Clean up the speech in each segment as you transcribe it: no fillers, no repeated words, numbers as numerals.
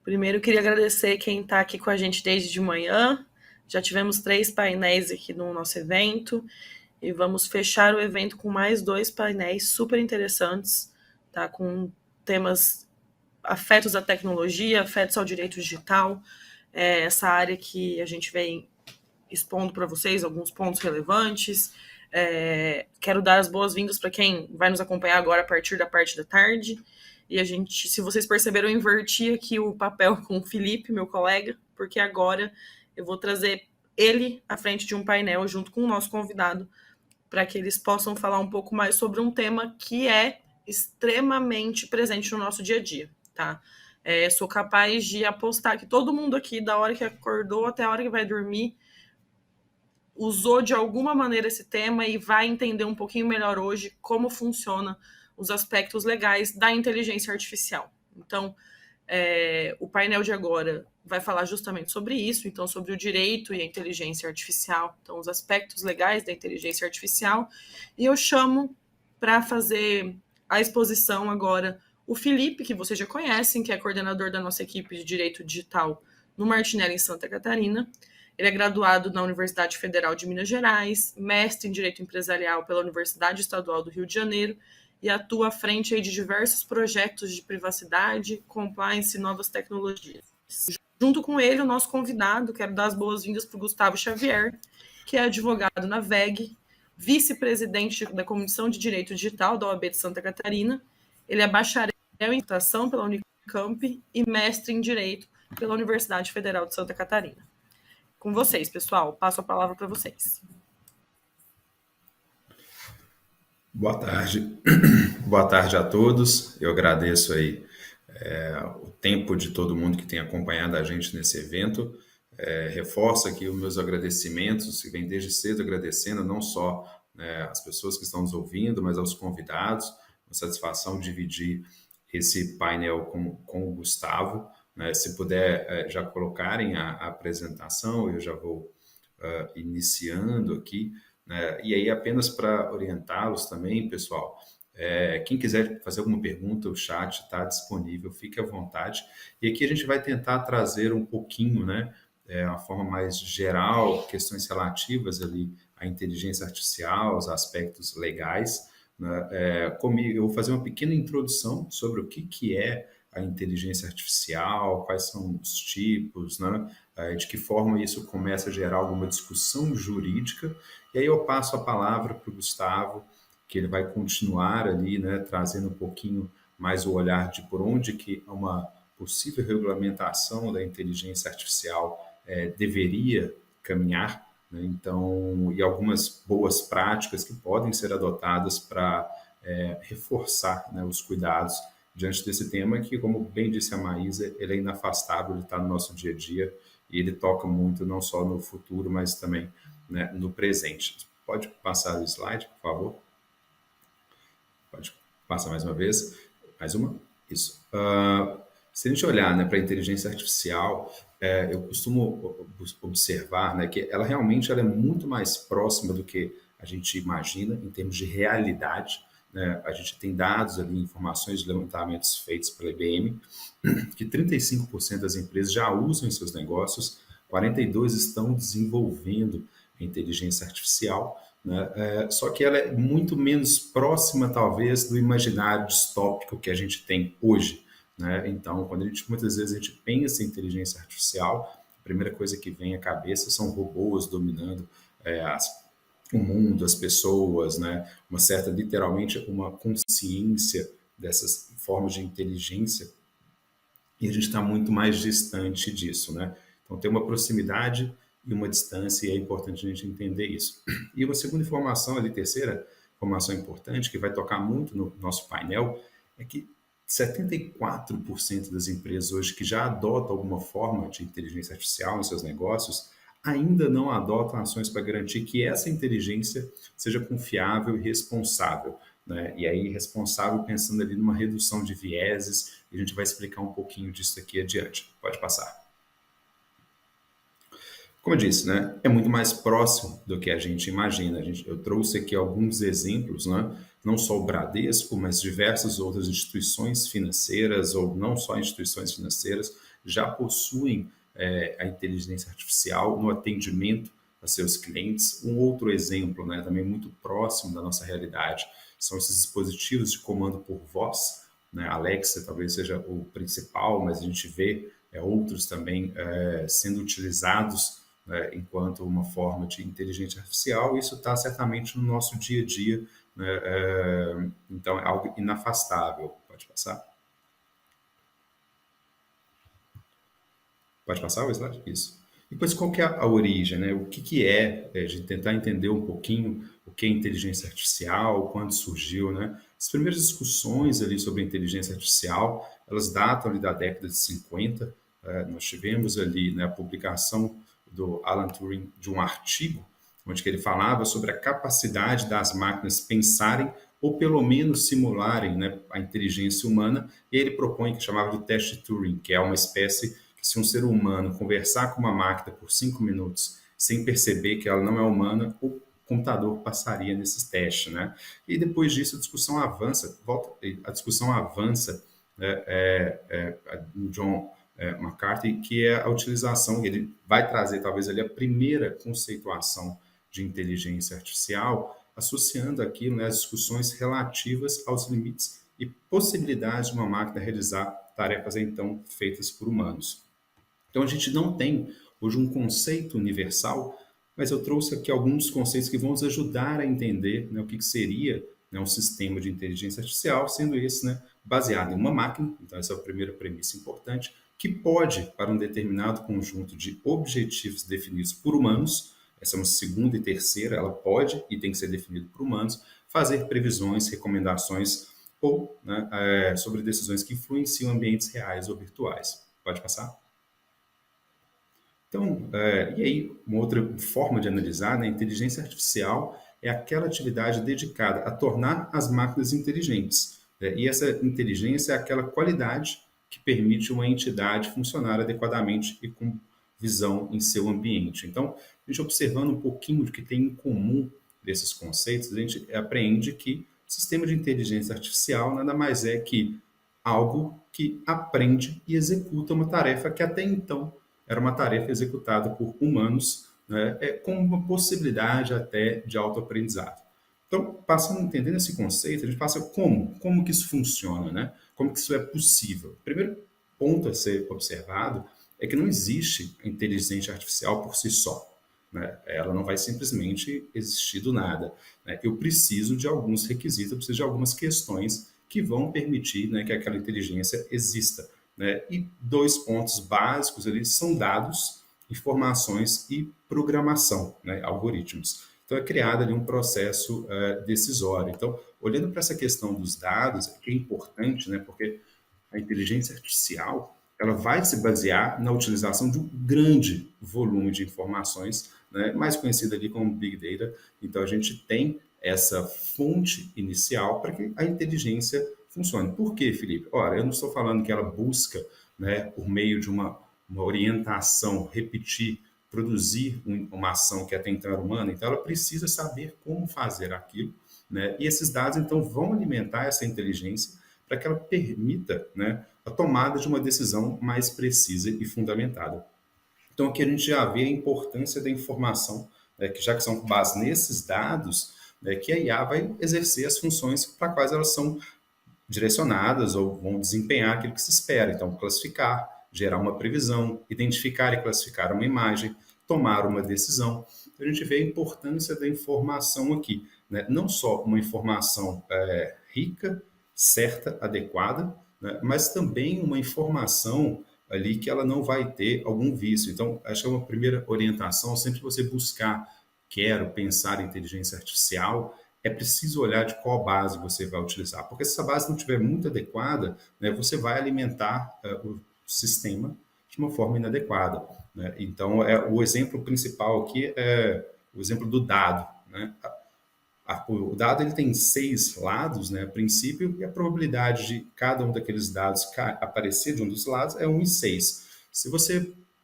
Primeiro, eu queria agradecer quem está aqui com a gente desde de manhã. Já tivemos 3 painéis aqui no nosso evento e vamos fechar o evento com mais 2 painéis super interessantes, tá? Com temas afetos à tecnologia, afetos ao direito digital, essa área que a gente vem expondo para vocês alguns pontos relevantes. Quero dar as boas-vindas para quem vai nos acompanhar agora a partir da parte da tarde. E a gente, se vocês perceberam, eu inverti aqui o papel com o Felipe, meu colega, porque agora eu vou trazer ele à frente de um painel junto com o nosso convidado, para que eles possam falar um pouco mais sobre um tema que é extremamente presente no nosso dia a dia, tá? Sou capaz de apostar que todo mundo aqui, da hora que acordou até a hora que vai dormir, usou de alguma maneira esse tema e vai entender um pouquinho melhor hoje como funciona os aspectos legais da inteligência artificial. Então, o painel de agora vai falar justamente sobre isso, então sobre o direito e a inteligência artificial, então os aspectos legais da inteligência artificial, e eu chamo para fazer a exposição agora o Felipe, que vocês já conhecem, que é coordenador da nossa equipe de Direito Digital no Martinelli, em Santa Catarina. Ele é graduado na Universidade Federal de Minas Gerais, mestre em Direito Empresarial pela Universidade Estadual do Rio de Janeiro e atua à frente aí de diversos projetos de privacidade, compliance e novas tecnologias. Junto com ele, o nosso convidado, quero dar as boas-vindas para o Gustavo Xavier, que é advogado na VEG, vice-presidente da Comissão de Direito Digital da OAB de Santa Catarina. Ele é bacharel em computação pela Unicamp e mestre em Direito pela Universidade Federal de Santa Catarina. Com vocês, pessoal. Passo a palavra para vocês. Boa tarde. Boa tarde a todos. Eu agradeço aí o tempo de todo mundo que tem acompanhado a gente nesse evento. Reforço aqui os meus agradecimentos, que vem desde cedo agradecendo não só as pessoas que estão nos ouvindo, mas aos convidados. Uma satisfação dividir esse painel com o Gustavo. Se puder já colocarem a apresentação, eu já vou iniciando aqui. E aí, apenas para orientá-los também, pessoal, quem quiser fazer alguma pergunta, o chat está disponível, fique à vontade. E aqui a gente vai tentar trazer um pouquinho, uma forma mais geral, questões relativas ali à inteligência artificial, os aspectos legais. Comigo, eu vou fazer uma pequena introdução sobre o que é a inteligência artificial, quais são os tipos, de que forma isso começa a gerar alguma discussão jurídica. E aí eu passo a palavra para o Gustavo, que ele vai continuar ali, trazendo um pouquinho mais o olhar de por onde que uma possível regulamentação da inteligência artificial deveria caminhar, então, e algumas boas práticas que podem ser adotadas para reforçar os cuidados diante desse tema que, como bem disse a Maísa, ele é inafastável, ele está no nosso dia a dia e ele toca muito não só no futuro, mas também no presente. Pode passar o slide, por favor? Pode passar mais uma vez. Mais uma? Isso. Se a gente olhar para a inteligência artificial, eu costumo observar que ela realmente ela é muito mais próxima do que a gente imagina em termos de realidade. A gente tem dados ali, informações de levantamentos feitos pela IBM, que 35% das empresas já usam em seus negócios, 42% estão desenvolvendo a inteligência artificial, só que ela é muito menos próxima, talvez, do imaginário distópico que a gente tem hoje. Então, quando muitas vezes a gente pensa em inteligência artificial, a primeira coisa que vem à cabeça são robôs dominando o mundo, as pessoas, uma certa, literalmente, uma consciência dessas formas de inteligência, e a gente está muito mais distante disso, Então tem uma proximidade e uma distância, e é importante a gente entender isso. E uma segunda informação, ali, terceira informação importante, que vai tocar muito no nosso painel, é que 74% das empresas hoje que já adotam alguma forma de inteligência artificial nos seus negócios ainda não adotam ações para garantir que essa inteligência seja confiável e responsável. E aí, responsável pensando ali numa redução de vieses, e a gente vai explicar um pouquinho disso aqui adiante. Pode passar. Como eu disse, é muito mais próximo do que a gente imagina. Eu trouxe aqui alguns exemplos, não só o Bradesco, mas diversas outras instituições financeiras, ou não só instituições financeiras, já possuem a inteligência artificial no atendimento a seus clientes. Um outro exemplo, né, também muito próximo da nossa realidade, são esses dispositivos de comando por voz, né? Alexa talvez seja o principal, mas a gente vê outros também sendo utilizados enquanto uma forma de inteligência artificial. Isso está certamente no nosso dia a dia, né? Então é algo inafastável. Pode passar? Pode passar o slide? Isso. E depois, qual que é a origem, né? O que de tentar entender um pouquinho o que é inteligência artificial, quando surgiu, né? As primeiras discussões ali sobre inteligência artificial, elas datam ali da década de 50. Nós tivemos ali, né, a publicação do Alan Turing de um artigo onde que ele falava sobre a capacidade das máquinas pensarem ou pelo menos simularem, né, a inteligência humana, e ele propõe que chamava de teste Turing, que é uma espécie que se um ser humano conversar com uma máquina por 5 minutos sem perceber que ela não é humana, o computador passaria nesses testes, né? E depois disso a discussão avança, né, John McCarthy, que é a utilização, ele vai trazer talvez ali a primeira conceituação de inteligência artificial, associando aquilo, né, as discussões relativas aos limites e possibilidades de uma máquina realizar tarefas então feitas por humanos. Então a gente não tem hoje um conceito universal, mas eu trouxe aqui alguns conceitos que vão nos ajudar a entender, né, o que seria, né, um sistema de inteligência artificial, sendo esse, né, baseado em uma máquina. Então essa é a primeira premissa importante, que pode, para um determinado conjunto de objetivos definidos por humanos, essa é uma segunda e terceira, ela pode e tem que ser definida por humanos, fazer previsões, recomendações ou, né, sobre decisões que influenciam ambientes reais ou virtuais. Pode passar? Então, e aí, uma outra forma de analisar, né, a inteligência artificial é aquela atividade dedicada a tornar as máquinas inteligentes, né? E essa inteligência é aquela qualidade que permite uma entidade funcionar adequadamente e com visão em seu ambiente. Então, a gente observando um pouquinho do que tem em comum desses conceitos, a gente aprende que o sistema de inteligência artificial nada mais é que algo que aprende e executa uma tarefa que até então era uma tarefa executada por humanos, né, com uma possibilidade até de autoaprendizado. Então, passando a entender esse conceito, a gente passa como que isso funciona, né? Como que isso é possível. O primeiro ponto a ser observado é que não existe inteligência artificial por si só, né? Ela não vai simplesmente existir do nada, né? Eu preciso de alguns requisitos, eu preciso de algumas questões que vão permitir, né, que aquela inteligência exista, né? E dois pontos básicos ali são dados, informações e programação, né? Algoritmos. Então é criado ali um processo decisório. Então, olhando para essa questão dos dados, que é importante, né? Porque a inteligência artificial ela vai se basear na utilização de um grande volume de informações, né, mais conhecida ali como Big Data. Então, a gente tem essa fonte inicial para que a inteligência funcione. Por quê, Felipe? Ora, eu não estou falando que ela busca, né, por meio de uma orientação, repetir, produzir uma ação que até então era humana, então ela precisa saber como fazer aquilo, né, e esses dados, então, vão alimentar essa inteligência para que ela permita, né, a tomada de uma decisão mais precisa e fundamentada. Então, aqui a gente já vê a importância da informação, né, que já que são com base nesses dados, né, que a IA vai exercer as funções para quais elas são direcionadas ou vão desempenhar aquilo que se espera. Então, classificar, gerar uma previsão, identificar e classificar uma imagem, tomar uma decisão. A gente vê a importância da informação aqui, né? Não só uma informação rica, certa, adequada, né, mas também uma informação ali que ela não vai ter algum vício. Então, acho que é uma primeira orientação, sempre você buscar, quero pensar em inteligência artificial, é preciso olhar de qual base você vai utilizar, porque se essa base não estiver muito adequada, né, você vai alimentar o sistema de uma forma inadequada, né? Então, o exemplo principal aqui é o exemplo do dado, né? O dado ele tem 6 lados, né, a princípio, e a probabilidade de cada um daqueles dados aparecer de um dos lados é 1 em 6.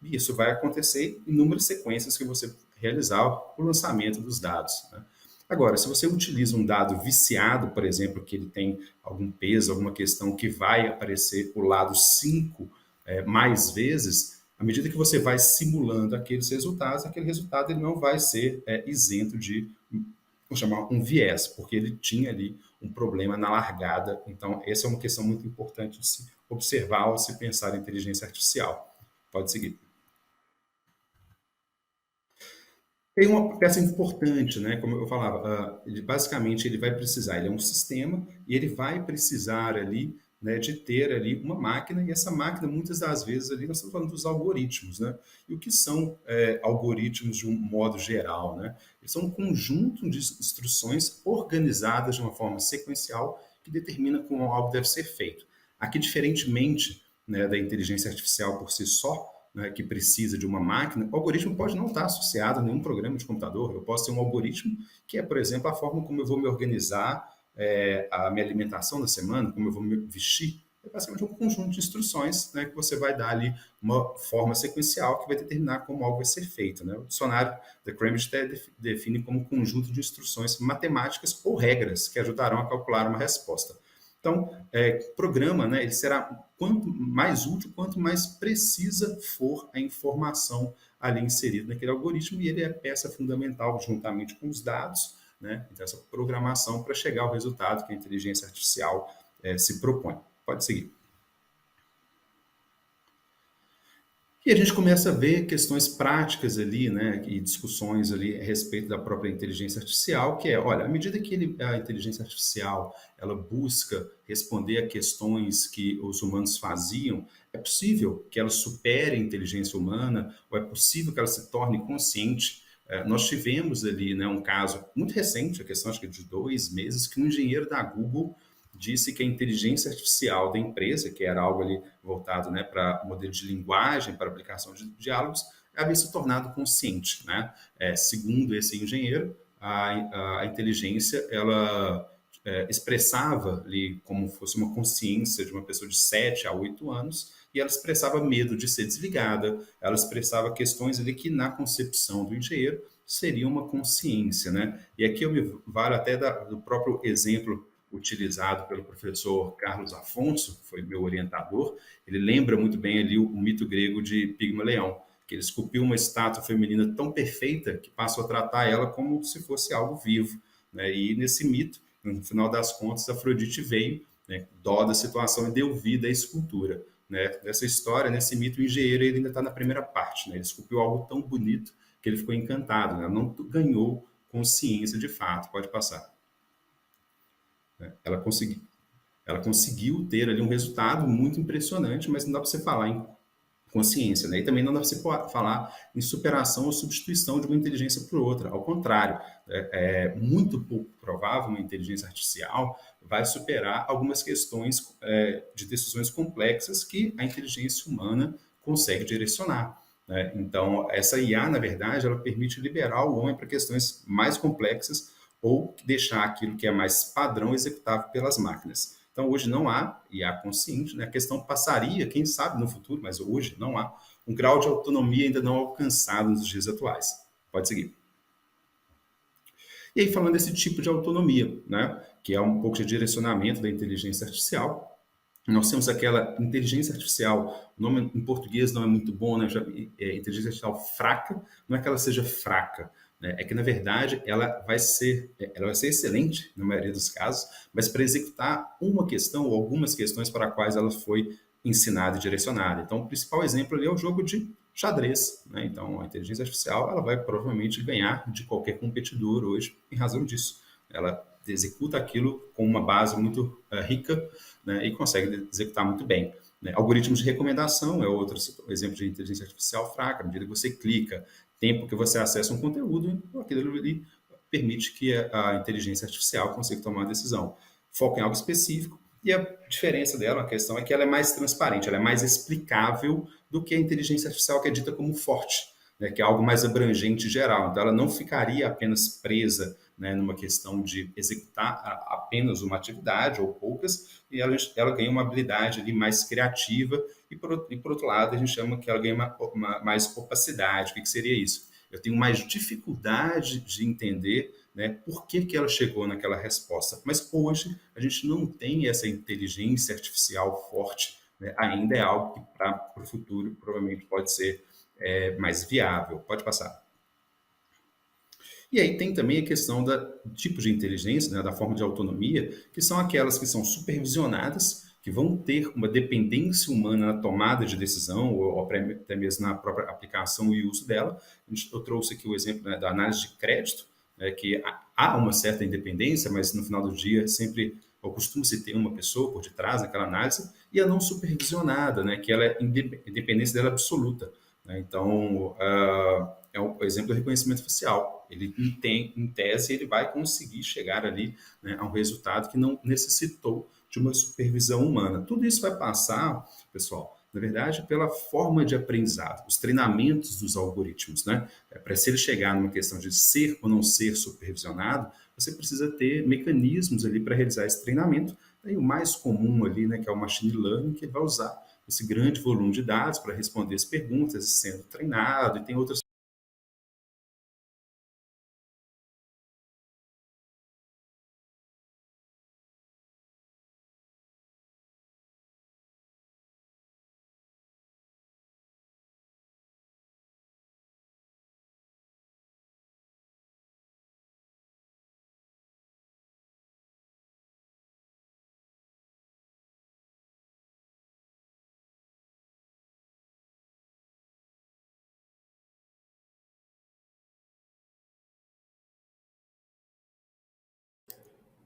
Isso vai acontecer em inúmeras sequências que você realizar o lançamento dos dados, né? Agora, se você utiliza um dado viciado, por exemplo, que ele tem algum peso, alguma questão que vai aparecer o lado 5 mais vezes, à medida que você vai simulando aqueles resultados, aquele resultado ele não vai ser isento de, vou chamar, um viés, porque ele tinha ali um problema na largada. Então, essa é uma questão muito importante de se observar ao se pensar em inteligência artificial. Pode seguir. Tem uma peça importante, né? Como eu falava, basicamente ele vai precisar, ele é um sistema e ele vai precisar ali, né, de ter ali uma máquina e essa máquina muitas das vezes ali nós estamos falando dos algoritmos, né? E o que são algoritmos de um modo geral, né? Eles são um conjunto de instruções organizadas de uma forma sequencial que determina como algo deve ser feito. Aqui, diferentemente, né, da inteligência artificial por si só, né, que precisa de uma máquina, o algoritmo pode não estar associado a nenhum programa de computador. Eu posso ter um algoritmo que é, por exemplo, a forma como eu vou me organizar, a minha alimentação da semana, como eu vou me vestir. É basicamente um conjunto de instruções, né, que você vai dar ali uma forma sequencial que vai determinar como algo vai ser feito. Né? O dicionário da Cambridge define como um conjunto de instruções matemáticas ou regras que ajudarão a calcular uma resposta. Então, programa, né, ele será quanto mais útil, quanto mais precisa for a informação ali inserida naquele algoritmo, e ele é a peça fundamental, juntamente com os dados, né, então essa programação para chegar ao resultado que a inteligência artificial se propõe. Pode seguir. E a gente começa a ver questões práticas ali, né, e discussões ali a respeito da própria inteligência artificial, que é, olha, à medida que a inteligência artificial ela busca responder a questões que os humanos faziam, é possível que ela supere a inteligência humana, ou é possível que ela se torne consciente. Nós tivemos ali, né, um caso muito recente, a questão acho que de 2 meses, que um engenheiro da Google disse que a inteligência artificial da empresa, que era algo ali voltado, né, para modelo de linguagem, para aplicação de diálogos, havia se tornado consciente. Né? Segundo esse engenheiro, a inteligência ela expressava ali como fosse uma consciência de uma pessoa de 7 a 8 anos, e ela expressava medo de ser desligada, ela expressava questões ali que na concepção do engenheiro seria uma consciência. Né? E aqui eu me valo até do próprio exemplo utilizado pelo professor Carlos Afonso, que foi meu orientador. Ele lembra muito bem ali o mito grego de Pigmaleão, que ele esculpiu uma estátua feminina tão perfeita que passou a tratar ela como se fosse algo vivo. Né? E nesse mito, no final das contas, Afrodite veio, né, dó da situação, e deu vida à escultura. Né? Nessa história, nesse mito, o engenheiro ele ainda está na primeira parte. Né? Ele esculpiu algo tão bonito que ele ficou encantado. Né? Não ganhou consciência de fato. Pode passar. Ela conseguiu ter ali um resultado muito impressionante, mas não dá para você falar em consciência, né? E também não dá para você falar em superação ou substituição de uma inteligência por outra. Ao contrário, é muito pouco provável uma inteligência artificial vai superar algumas questões de decisões complexas que a inteligência humana consegue direcionar. Né? Então, essa IA, na verdade, ela permite liberar o homem para questões mais complexas ou deixar aquilo que é mais padrão executável pelas máquinas. Então, hoje não há IA consciente, né? A questão passaria, quem sabe no futuro, mas hoje não há um grau de autonomia ainda não alcançado nos dias atuais. Pode seguir. E aí, falando desse tipo de autonomia, né? Que é um pouco de direcionamento da inteligência artificial, nós temos aquela inteligência artificial, o nome em português não é muito bom, né? Inteligência artificial fraca, não é que ela seja fraca, né? É que, na verdade, ela vai ser excelente, na maioria dos casos, mas para executar uma questão ou algumas questões para as quais ela foi ensinada e direcionada. Então, o principal exemplo ali é o jogo de xadrez. Né? Então, a inteligência artificial ela vai provavelmente ganhar de qualquer competidor hoje em razão disso. Ela executa aquilo com uma base muito rica, né, e consegue executar muito bem. Né? Algoritmos de recomendação é outro exemplo de inteligência artificial fraca. À medida que você clica, tempo que você acessa um conteúdo, aquilo ali permite que a inteligência artificial consiga tomar uma decisão. Foca em algo específico, e a diferença dela, a questão é que ela é mais transparente, ela é mais explicável do que a inteligência artificial que é dita como forte, né, que é algo mais abrangente e geral. Então, ela não ficaria apenas presa, né, numa questão de executar apenas uma atividade ou poucas, e ela ganha uma habilidade ali mais criativa, e por outro lado, a gente chama que ela ganha mais opacidade. O que seria isso? Eu tenho mais dificuldade de entender, né, por que ela chegou naquela resposta. Mas hoje a gente não tem essa inteligência artificial forte, né, ainda é algo que para o futuro provavelmente pode ser mais viável. Pode passar. E aí tem também a questão do tipo de inteligência, né, da forma de autonomia, que são aquelas que são supervisionadas, que vão ter uma dependência humana na tomada de decisão, ou até mesmo na própria aplicação e uso dela. Eu trouxe aqui o exemplo, né, da análise de crédito, né, que há uma certa independência, mas no final do dia sempre ou costuma-se ter uma pessoa por detrás daquela análise, e a não supervisionada, né, que ela é independência dela absoluta. Né? Então, é o exemplo do reconhecimento facial. Ele tem, em tese, ele vai conseguir chegar ali, né, a um resultado que não necessitou de uma supervisão humana. Tudo isso vai passar, pessoal, na verdade, pela forma de aprendizado, os treinamentos dos algoritmos, né? Para se ele chegar numa questão de ser ou não ser supervisionado, você precisa ter mecanismos ali para realizar esse treinamento. E o mais comum ali, né, que é o machine learning, que vai usar esse grande volume de dados para responder as perguntas, sendo treinado, e tem outras.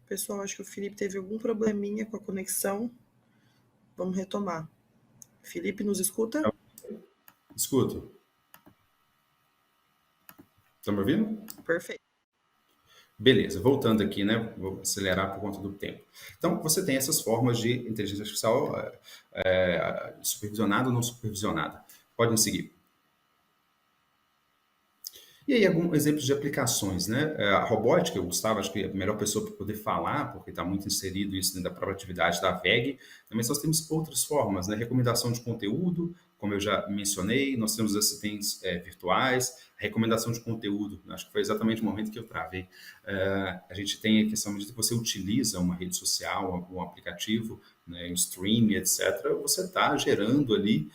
Pessoal, acho que o Felipe teve algum probleminha com a conexão. Vamos retomar. Felipe, nos escuta? Escuto. Estão me ouvindo? Perfeito. Beleza, voltando aqui, né? Vou acelerar por conta do tempo. Então, você tem essas formas de inteligência artificial supervisionada ou não supervisionada. Podem seguir. E aí, alguns exemplos de aplicações, né? A robótica, o Gustavo, acho que é a melhor pessoa para poder falar, porque está muito inserido isso dentro da própria atividade da VEG. Também nós temos outras formas, né? Recomendação de conteúdo, como eu já mencionei, nós temos assistentes virtuais, recomendação de conteúdo, acho que foi exatamente o momento que eu travei. A gente tem a questão, à medida que você utiliza uma rede social, um aplicativo, né, um streaming, etc., você está gerando ali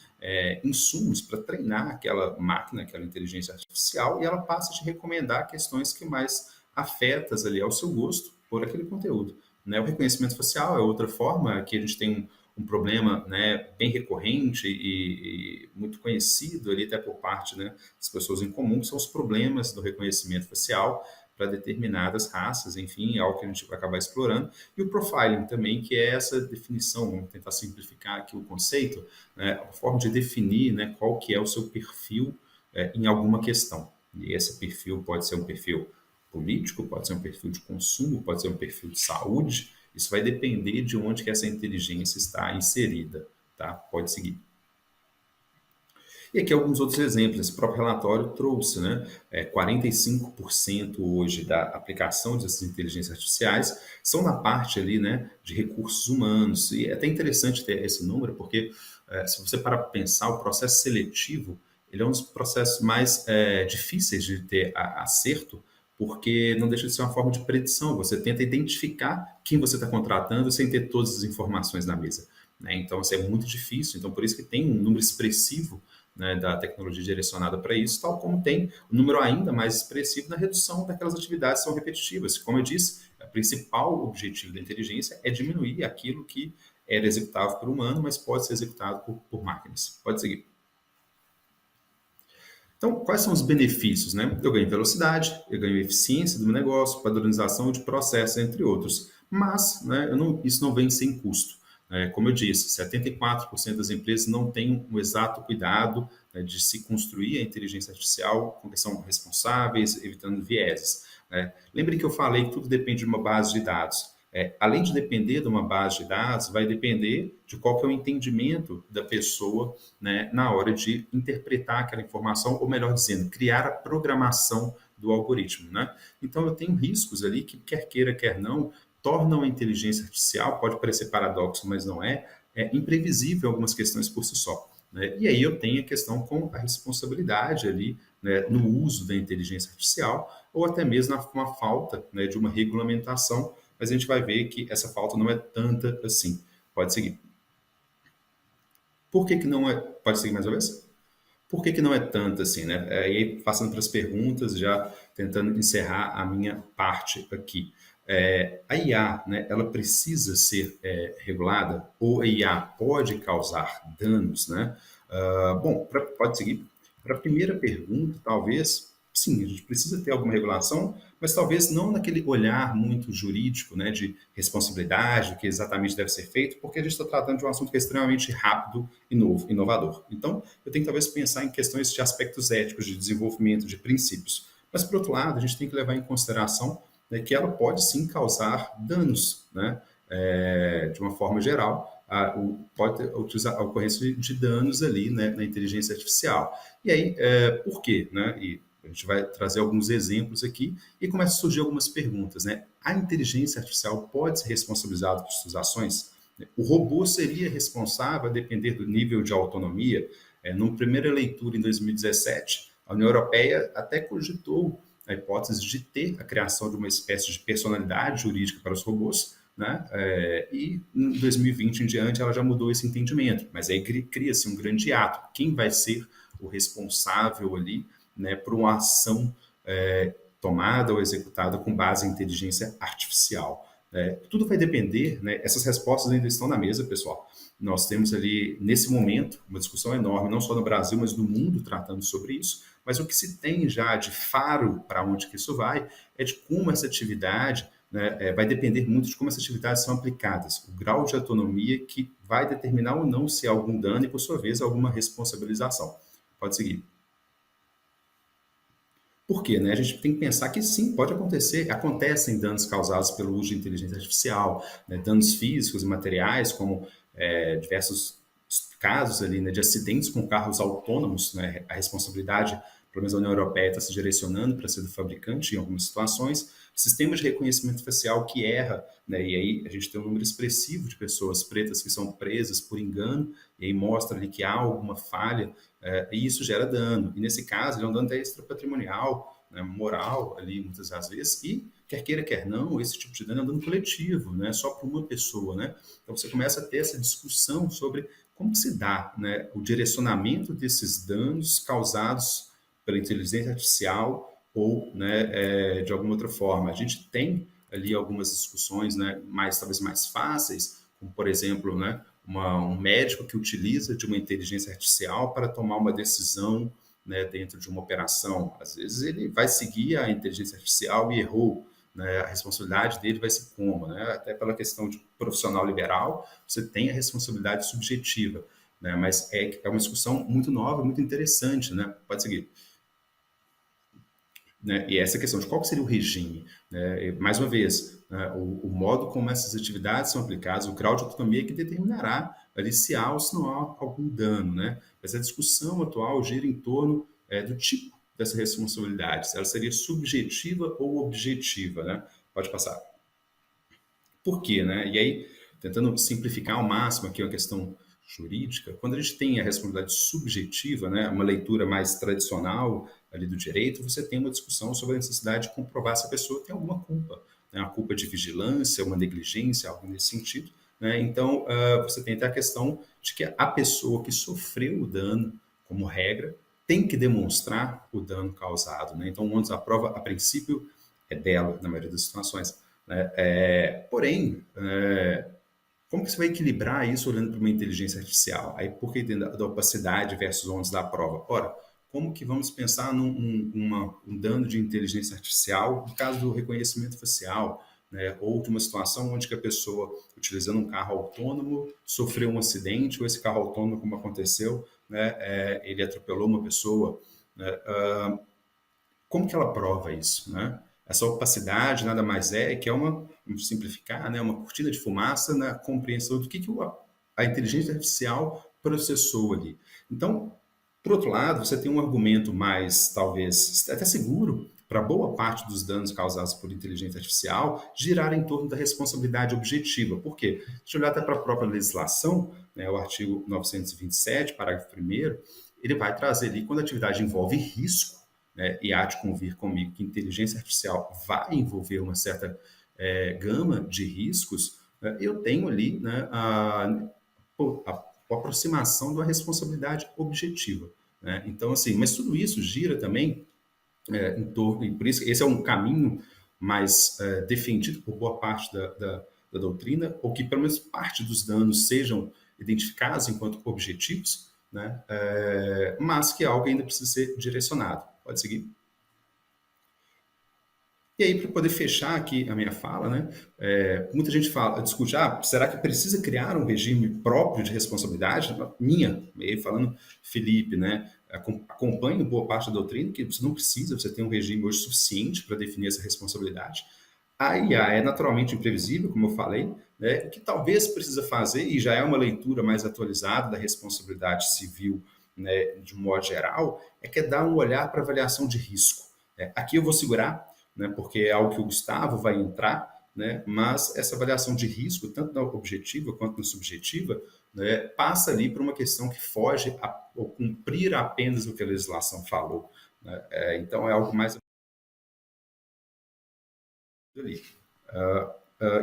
insumos para treinar aquela máquina, aquela inteligência artificial, e ela passa a te recomendar questões que mais afetas ali ao seu gosto por aquele conteúdo. Né? O reconhecimento facial é outra forma que a gente tem um problema, né, bem recorrente e muito conhecido ali até por parte, né, das pessoas em comum, que são os problemas do reconhecimento facial para determinadas raças, enfim, é algo que a gente vai acabar explorando. E o profiling também, que é essa definição, vamos tentar simplificar aqui o conceito, né, a forma de definir, né, qual que é o seu perfil em alguma questão. E esse perfil pode ser um perfil político, pode ser um perfil de consumo, pode ser um perfil de saúde. Isso vai depender de onde que essa inteligência está inserida, tá? Pode seguir. E aqui alguns outros exemplos. Esse próprio relatório trouxe, né? 45% hoje da aplicação dessas inteligências artificiais são na parte ali, né, de recursos humanos. E é até interessante ter esse número, porque se você parar para pensar, o processo seletivo, ele é um dos processos mais difíceis de ter acerto, porque não deixa de ser uma forma de predição. Você tenta identificar quem você está contratando sem ter todas as informações na mesa. Né? Então, isso é muito difícil. Então, por isso que tem um número expressivo, né, da tecnologia direcionada para isso, tal como tem um número ainda mais expressivo na redução daquelas atividades que são repetitivas. Como eu disse, o principal objetivo da inteligência é diminuir aquilo que era executável por humano, mas pode ser executado por máquinas. Pode seguir. Então, quais são os benefícios? Né? Eu ganho velocidade, eu ganho eficiência do meu negócio, padronização de processos, entre outros. Mas, né, isso não vem sem custo. Como eu disse, 74% das empresas não têm um exato cuidado, né, de se construir a inteligência artificial com que são responsáveis, evitando vieses. Né? Lembre que eu falei que tudo depende de uma base de dados. Além de depender de uma base de dados, vai depender de qual que é o entendimento da pessoa, né, na hora de interpretar aquela informação, ou melhor dizendo, criar a programação do algoritmo. Né? Então, eu tenho riscos ali que, quer queira, quer não, tornam a inteligência artificial, pode parecer paradoxo, mas não imprevisível em algumas questões por si só. Né? E aí eu tenho a questão com a responsabilidade ali, né, no uso da inteligência artificial, ou até mesmo uma falta, né, de uma regulamentação, mas a gente vai ver que essa falta não é tanta assim. Pode seguir. Por que que não é... Pode seguir mais uma vez? Por que que não é tanto assim, né? E aí, passando para as perguntas, já tentando encerrar a minha parte aqui. A IA, né, ela precisa ser regulada ou a IA pode causar danos, né? Bom, pode seguir. Para a primeira pergunta, talvez, sim, a gente precisa ter alguma regulação, mas talvez não naquele olhar muito jurídico, né, de responsabilidade, do que exatamente deve ser feito, porque a gente está tratando de um assunto que é extremamente rápido e novo, inovador. Então, eu tenho que talvez pensar em questões de aspectos éticos, de desenvolvimento, de princípios. Mas, por outro lado, a gente tem que levar em consideração, né, que ela pode sim causar danos, né, de uma forma geral, pode utilizar a ocorrência de danos ali, né, na inteligência artificial. E aí, por quê? Né? E a gente vai trazer alguns exemplos aqui e começa a surgir algumas perguntas, né? A inteligência artificial pode ser responsabilizada por suas ações? O robô seria responsável a depender do nível de autonomia? Numa primeira leitura em 2017, a União Europeia até cogitou a hipótese de ter a criação de uma espécie de personalidade jurídica para os robôs, né? E em 2020 em diante ela já mudou esse entendimento, mas aí cria-se um grande ato. Quem vai ser o responsável ali, né, por uma ação tomada ou executada com base em inteligência artificial? Tudo vai depender, né? Essas respostas ainda estão na mesa, pessoal. Nós temos ali, nesse momento, uma discussão enorme, não só no Brasil, mas no mundo, tratando sobre isso. Mas o que se tem já de faro para onde que isso vai é de como essa atividade, né, vai depender muito de como essas atividades são aplicadas, o grau de autonomia que vai determinar ou não se há algum dano e, por sua vez, alguma responsabilização. Pode seguir. Por quê? Né? A gente tem que pensar que sim, pode acontecer, acontecem danos causados pelo uso de inteligência artificial, né? Danos físicos e materiais, como diversos casos ali, né, de acidentes com carros autônomos, né? A responsabilidade, pelo menos a União Europeia, está se direcionando para ser do fabricante em algumas situações. Sistemas de reconhecimento facial que erra, né? E aí a gente tem um número expressivo de pessoas pretas que são presas por engano, e aí mostra ali que há alguma falha, e isso gera dano. E nesse caso, ele é um dano até extrapatrimonial, né, moral ali, muitas das vezes, e quer queira, quer não, esse tipo de dano é um dano coletivo, né, só para uma pessoa, né? Então você começa a ter essa discussão sobre como se dá, né, o direcionamento desses danos causados pela inteligência artificial ou, né, de alguma outra forma. A gente tem ali algumas discussões, né, talvez mais fáceis, como por exemplo, né, um médico que utiliza de uma inteligência artificial para tomar uma decisão, né, dentro de uma operação. Às vezes ele vai seguir a inteligência artificial e errou, né, a responsabilidade dele vai ser como, né? Até pela questão de profissional liberal, você tem a responsabilidade subjetiva, né? Mas é uma discussão muito nova, muito interessante, né? Pode seguir. Né? E essa questão de qual seria o regime, né? Mais uma vez, né, o modo como essas atividades são aplicadas, o grau de autonomia que determinará ali se há ou se não há algum dano, né? Mas a discussão atual gira em torno do tipo dessa responsabilidade, se ela seria subjetiva ou objetiva, né? Pode passar. Por quê, né? E aí, tentando simplificar ao máximo aqui uma questão jurídica, quando a gente tem a responsabilidade subjetiva, né, uma leitura mais tradicional ali do direito, você tem uma discussão sobre a necessidade de comprovar se a pessoa tem alguma culpa, né, uma culpa de vigilância, uma negligência, algo nesse sentido, né? Então, você tem até a questão de que a pessoa que sofreu o dano, como regra, tem que demonstrar o dano causado, né? Então, onde a prova, a princípio, é dela, na maioria das situações, né? Porém, como que você vai equilibrar isso olhando para uma inteligência artificial? Aí, por que da opacidade versus ondas da prova? Ora, como que vamos pensar um dano de inteligência artificial no caso do reconhecimento facial, né? Ou de uma situação onde que a pessoa, utilizando um carro autônomo, sofreu um acidente, ou esse carro autônomo, como aconteceu, né? Ele atropelou uma pessoa, né? Como que ela prova isso, né? Essa opacidade nada mais é que vamos simplificar, né, uma cortina de fumaça na compreensão do que a inteligência artificial processou ali. Então, por outro lado, você tem um argumento mais, talvez, até seguro, para boa parte dos danos causados por inteligência artificial girar em torno da responsabilidade objetiva. Por quê? Deixa eu olhar até para a própria legislação, né, o artigo 927, parágrafo 1º, ele vai trazer ali, quando a atividade envolve risco, né, e há de convir comigo que inteligência artificial vai envolver uma certa gama de riscos, né, eu tenho ali, né, aproximação de uma responsabilidade objetiva, né? Então, assim, mas tudo isso gira também em torno, e por isso esse é um caminho mais defendido por boa parte da doutrina, ou que pelo menos parte dos danos sejam identificados enquanto objetivos, né? Mas que algo ainda precisa ser direcionado. Pode seguir. E aí, para poder fechar aqui a minha fala, né, muita gente discute, será que precisa criar um regime próprio de responsabilidade? Minha, meio falando Felipe, né, acompanho boa parte da doutrina, que você não precisa, você tem um regime hoje suficiente para definir essa responsabilidade. A IA é naturalmente imprevisível, como eu falei, né, o que talvez precisa fazer, e já é uma leitura mais atualizada da responsabilidade civil, né, de um modo geral, que é dar um olhar para avaliação de risco. Aqui eu vou segurar, né, porque é algo que o Gustavo vai entrar, né, mas essa avaliação de risco, tanto na objetiva quanto na subjetiva, né, passa ali por uma questão que foge ou cumprir apenas o que a legislação falou, né? Então é algo mais ali.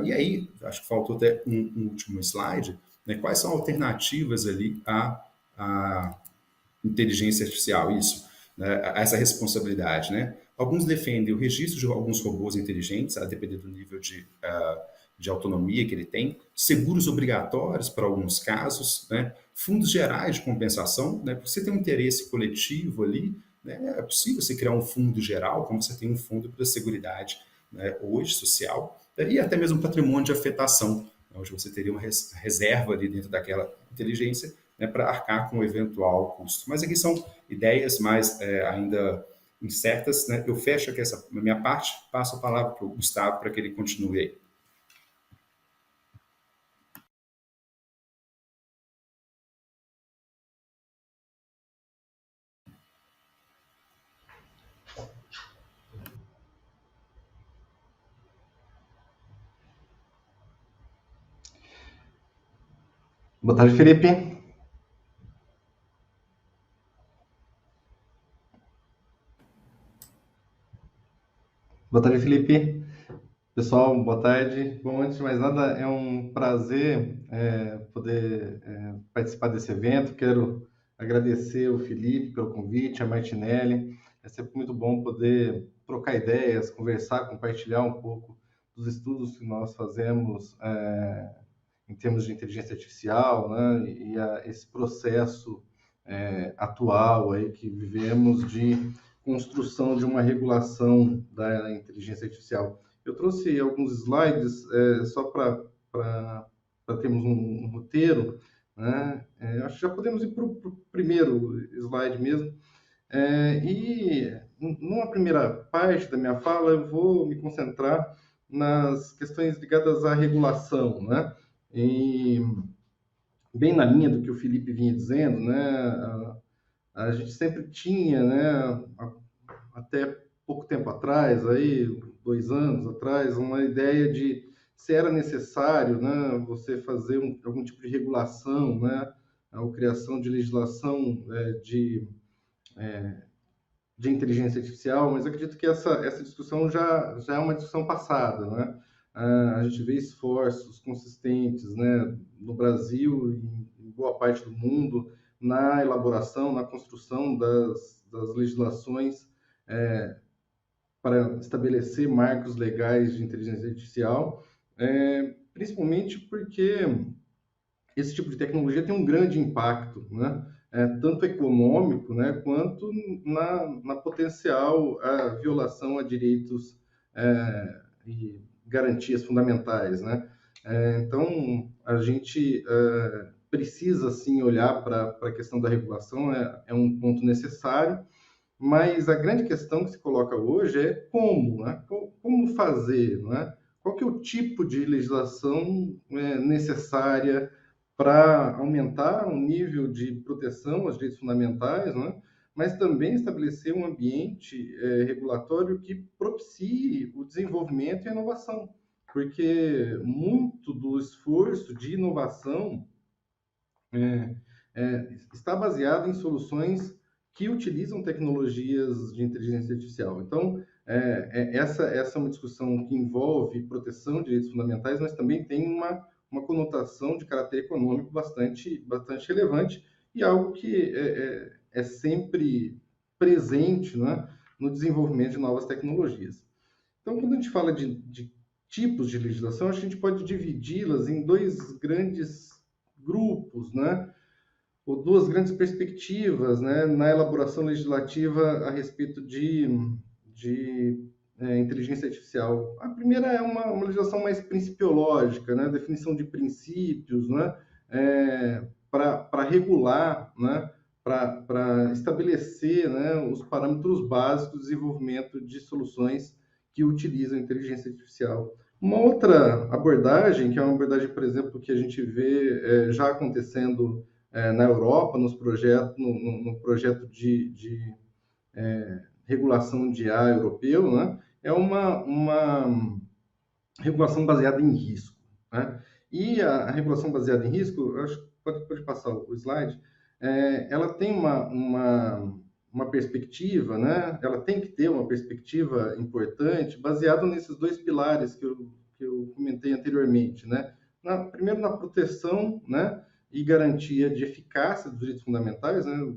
E aí, acho que faltou até um último slide, né, quais são alternativas ali à inteligência artificial, isso, né, essa responsabilidade, né? Alguns defendem o registro de alguns robôs inteligentes, a depender do nível de autonomia que ele tem, seguros obrigatórios para alguns casos, né? Fundos gerais de compensação, né? Porque você tem um interesse coletivo ali, né? É possível você criar um fundo geral, como você tem um fundo para a seguridade, né, hoje social, e até mesmo patrimônio de afetação, onde você teria uma reserva ali dentro daquela inteligência, né, para arcar com o eventual custo. Mas aqui são ideias mais ainda incertas, né? Eu fecho aqui essa minha parte, passo a palavra para o Gustavo para que ele continue aí. Boa tarde, Felipe. Boa tarde, Felipe. Pessoal, boa tarde. Bom, antes de mais nada, é um prazer poder participar desse evento. Quero agradecer o Felipe pelo convite, a Martinelli. É sempre muito bom poder trocar ideias, conversar, compartilhar um pouco dos estudos que nós fazemos em termos de inteligência artificial, né, e esse processo atual aí que vivemos de construção de uma regulação da inteligência artificial. Eu trouxe alguns slides só para termos um roteiro, né? Acho que já podemos ir para o primeiro slide mesmo. E numa primeira parte da minha fala, eu vou me concentrar nas questões ligadas à regulação, né? E bem na linha do que o Felipe vinha dizendo, né? A gente sempre tinha, né? Até pouco tempo atrás, aí 2 anos atrás, uma ideia de se era necessário, né? Você fazer algum tipo de regulação, né? A criação de legislação de inteligência artificial, mas acredito que essa discussão já é uma discussão passada, né? A gente vê esforços consistentes, né, no Brasil e em boa parte do mundo na elaboração, na construção das legislações para estabelecer marcos legais de inteligência artificial, principalmente porque esse tipo de tecnologia tem um grande impacto, né? Tanto econômico, né, quanto na potencial violação a direitos e garantias fundamentais, né? Então, a gente precisa, sim, olhar para a questão da regulação, é um ponto necessário, mas a grande questão que se coloca hoje é como, né? Como fazer, né? Qual que é o tipo de legislação necessária para aumentar o nível de proteção aos direitos fundamentais, né? Mas também estabelecer um ambiente regulatório que propicie o desenvolvimento e a inovação, porque muito do esforço de inovação está baseado em soluções que utilizam tecnologias de inteligência artificial. Então, essa é uma discussão que envolve proteção de direitos fundamentais, mas também tem uma conotação de caráter econômico bastante relevante e algo que é sempre presente, né, no desenvolvimento de novas tecnologias. Então, quando a gente fala de tipos de legislação, a gente pode dividi-las em dois grandes grupos, né, ou duas grandes perspectivas, né, na elaboração legislativa a respeito de inteligência artificial. A primeira é uma legislação mais principiológica, né, definição de princípios, né, para regular, né, para estabelecer, né, os parâmetros básicos do desenvolvimento de soluções que utilizam inteligência artificial. Uma outra abordagem, que é uma abordagem, por exemplo, que a gente vê já acontecendo na Europa, no projeto de regulação de IA europeu, né, é uma regulação baseada em risco. Né? E a regulação baseada em risco, acho que pode passar o slide, ela tem uma perspectiva, né? Ela tem que ter uma perspectiva importante, baseada nesses dois pilares que eu comentei anteriormente, né? Primeiro, na proteção, né, e garantia de eficácia dos direitos fundamentais, né?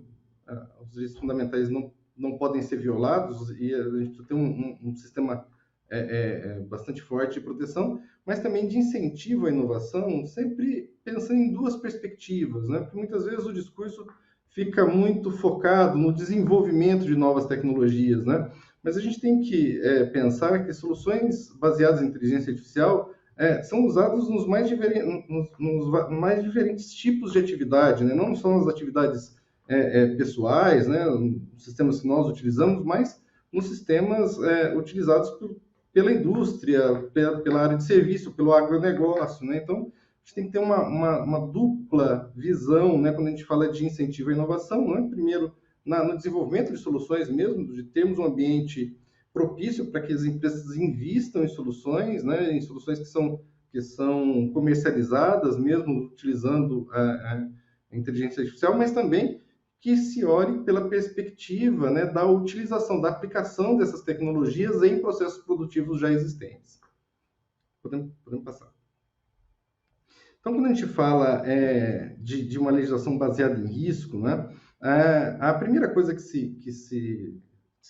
Os direitos fundamentais não podem ser violados e a gente tem um sistema bastante forte de proteção, mas também de incentivo à inovação, sempre pensando em duas perspectivas, né? Porque muitas vezes o discurso fica muito focado no desenvolvimento de novas tecnologias, né? Mas a gente tem que pensar que soluções baseadas em inteligência artificial são usadas nos mais diferentes tipos de atividade, né? Não só nas atividades pessoais, né? Nos sistemas que nós utilizamos, mas nos sistemas utilizados pela indústria, pela área de serviço, pelo agronegócio, né? Então, a gente tem que ter uma dupla visão, né, quando a gente fala de incentivo à inovação, né? Primeiro, no desenvolvimento de soluções mesmo, de termos um ambiente propício para que as empresas invistam em soluções, né, em soluções que são comercializadas, mesmo utilizando a inteligência artificial, mas também que se olhe pela perspectiva, né, da utilização, da aplicação dessas tecnologias em processos produtivos já existentes. Podemos passar. Então, quando a gente fala de uma legislação baseada em risco, né, a primeira coisa que se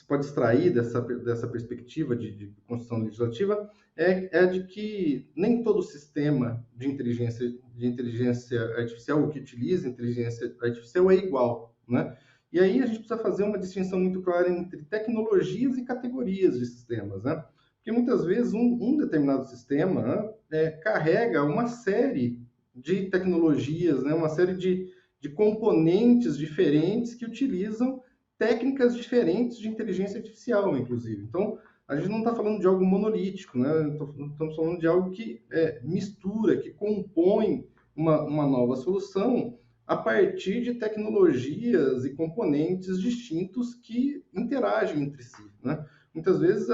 pode extrair dessa perspectiva de construção legislativa é de que nem todo sistema de inteligência artificial, ou que utiliza inteligência artificial, é igual, né? E aí a gente precisa fazer uma distinção muito clara entre tecnologias e categorias de sistemas, né? Porque muitas vezes um determinado sistema carrega uma série de tecnologias, né? Uma série de componentes diferentes que utilizam técnicas diferentes de inteligência artificial, inclusive. Então, a gente não está falando de algo monolítico, né? Estamos falando de algo que mistura, que compõe uma nova solução a partir de tecnologias e componentes distintos que interagem entre si, né? Muitas vezes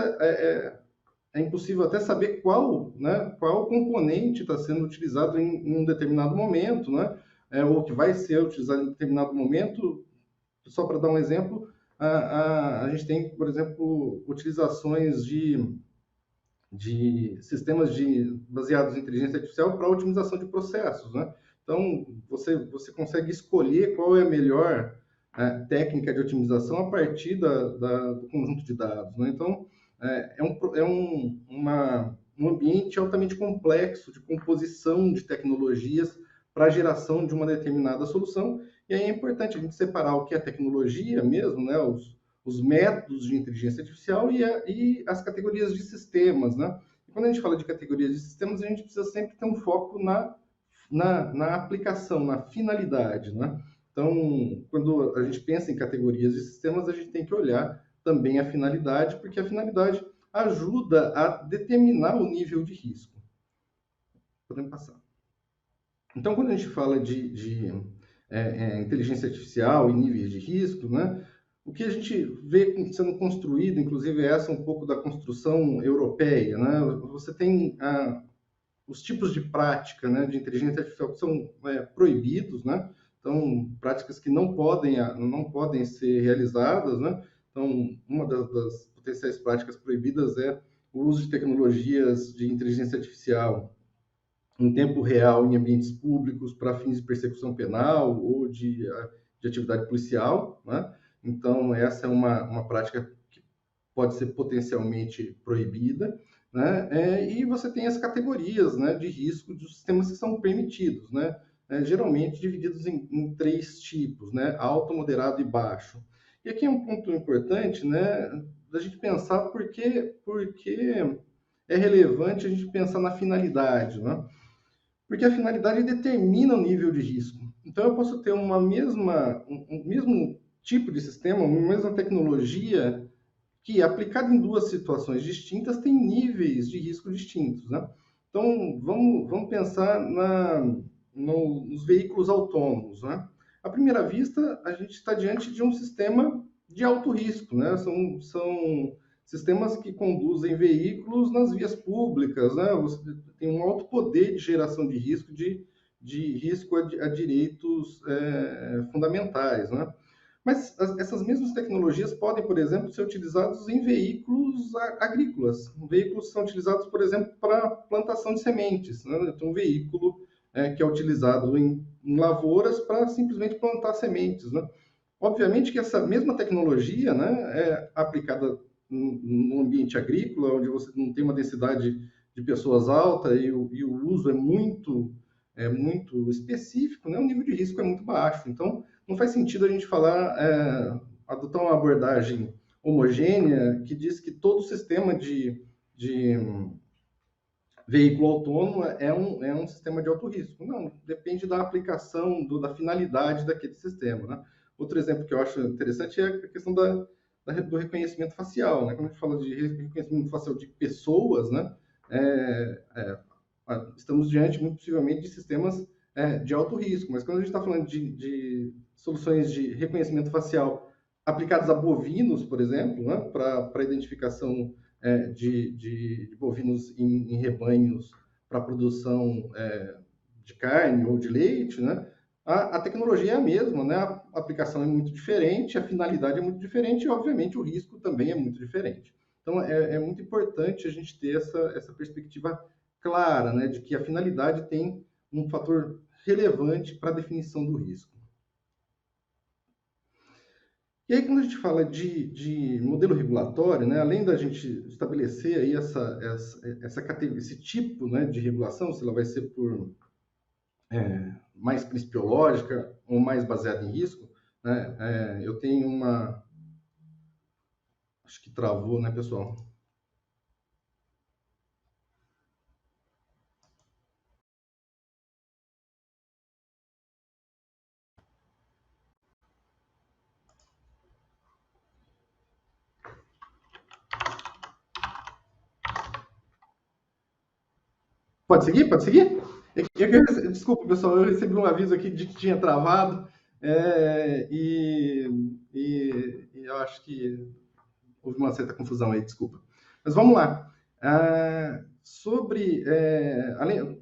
é impossível até saber qual componente está sendo utilizado em um determinado momento, né? Ou que vai ser utilizado em determinado momento. Só para dar um exemplo, a gente tem, por exemplo, utilizações de sistemas baseados em inteligência artificial para otimização de processos, né? Então, você consegue escolher qual é a melhor técnica de otimização a partir do conjunto de dados, né? Então, um ambiente altamente complexo de composição de tecnologias para a geração de uma determinada solução. E aí é importante a gente separar o que é tecnologia mesmo, né? Os métodos de inteligência artificial e as categorias de sistemas, né? E quando a gente fala de categorias de sistemas, a gente precisa sempre ter um foco na aplicação, na finalidade, né? Então, quando a gente pensa em categorias de sistemas, a gente tem que olhar também a finalidade, porque a finalidade ajuda a determinar o nível de risco. Podemos passar. Então, quando a gente fala de inteligência artificial e níveis de risco, né, o que a gente vê sendo construído, inclusive essa é um pouco da construção europeia, né? Você tem os tipos de prática, né, de inteligência artificial que são proibidos, né? Então, práticas que não podem ser realizadas, né? Então, uma das potenciais práticas proibidas é o uso de tecnologias de inteligência artificial em tempo real em ambientes públicos para fins de persecução penal ou de atividade policial, né? Então, essa é uma prática que pode ser potencialmente proibida, né? E você tem as categorias, né, de risco dos sistemas que são permitidos, né? Geralmente divididos em 3 tipos, né? Alto, moderado e baixo. E aqui é um ponto importante, né, da gente pensar porque é relevante a gente pensar na finalidade, né? Porque a finalidade determina o nível de risco. Então, eu posso ter um mesmo tipo de sistema, uma mesma tecnologia, que, aplicada em 2 situações distintas, tem níveis de risco distintos, né? Então, vamos pensar nos veículos autônomos, né? À primeira vista, a gente está diante de um sistema de alto risco, né? São sistemas que conduzem veículos nas vias públicas, né? Você tem um alto poder de geração de risco, de risco a direitos fundamentais, né? Mas essas mesmas tecnologias podem, por exemplo, ser utilizadas em veículos agrícolas. Veículos são utilizados, por exemplo, para plantação de sementes, né? Então, um veículo que é utilizado em lavouras para simplesmente plantar sementes, né? Obviamente que essa mesma tecnologia, né, é aplicada no ambiente agrícola, onde você não tem uma densidade de pessoas alta e o uso é muito específico, né? O nível de risco é muito baixo. Então, não faz sentido a gente adotar uma abordagem homogênea que diz que todo sistema de veículo autônomo é um sistema de alto risco. Não, depende da aplicação, da finalidade daquele sistema, né? Outro exemplo que eu acho interessante é a questão do reconhecimento facial, né? Quando a gente fala de reconhecimento facial de pessoas, né? Estamos diante, muito possivelmente, de sistemas de alto risco, mas quando a gente está falando de soluções de reconhecimento facial aplicadas a bovinos, por exemplo, né? Para identificação de bovinos em rebanhos para produção de carne ou de leite, né? A tecnologia é a mesma, né? A aplicação é muito diferente, a finalidade é muito diferente e, obviamente, o risco também é muito diferente. Então, é muito importante a gente ter essa perspectiva clara, né? De que a finalidade tem um fator relevante para a definição do risco. E aí, quando a gente fala de modelo regulatório, né, além da gente estabelecer aí esse tipo, né, de regulação, se ela vai ser por mais principiológica ou mais baseada em risco, né, eu tenho uma... Acho que travou, né, pessoal? Pode seguir? Pode seguir? Desculpa, pessoal, eu recebi um aviso aqui de que tinha travado e eu acho que houve uma certa confusão aí, desculpa. Mas vamos lá.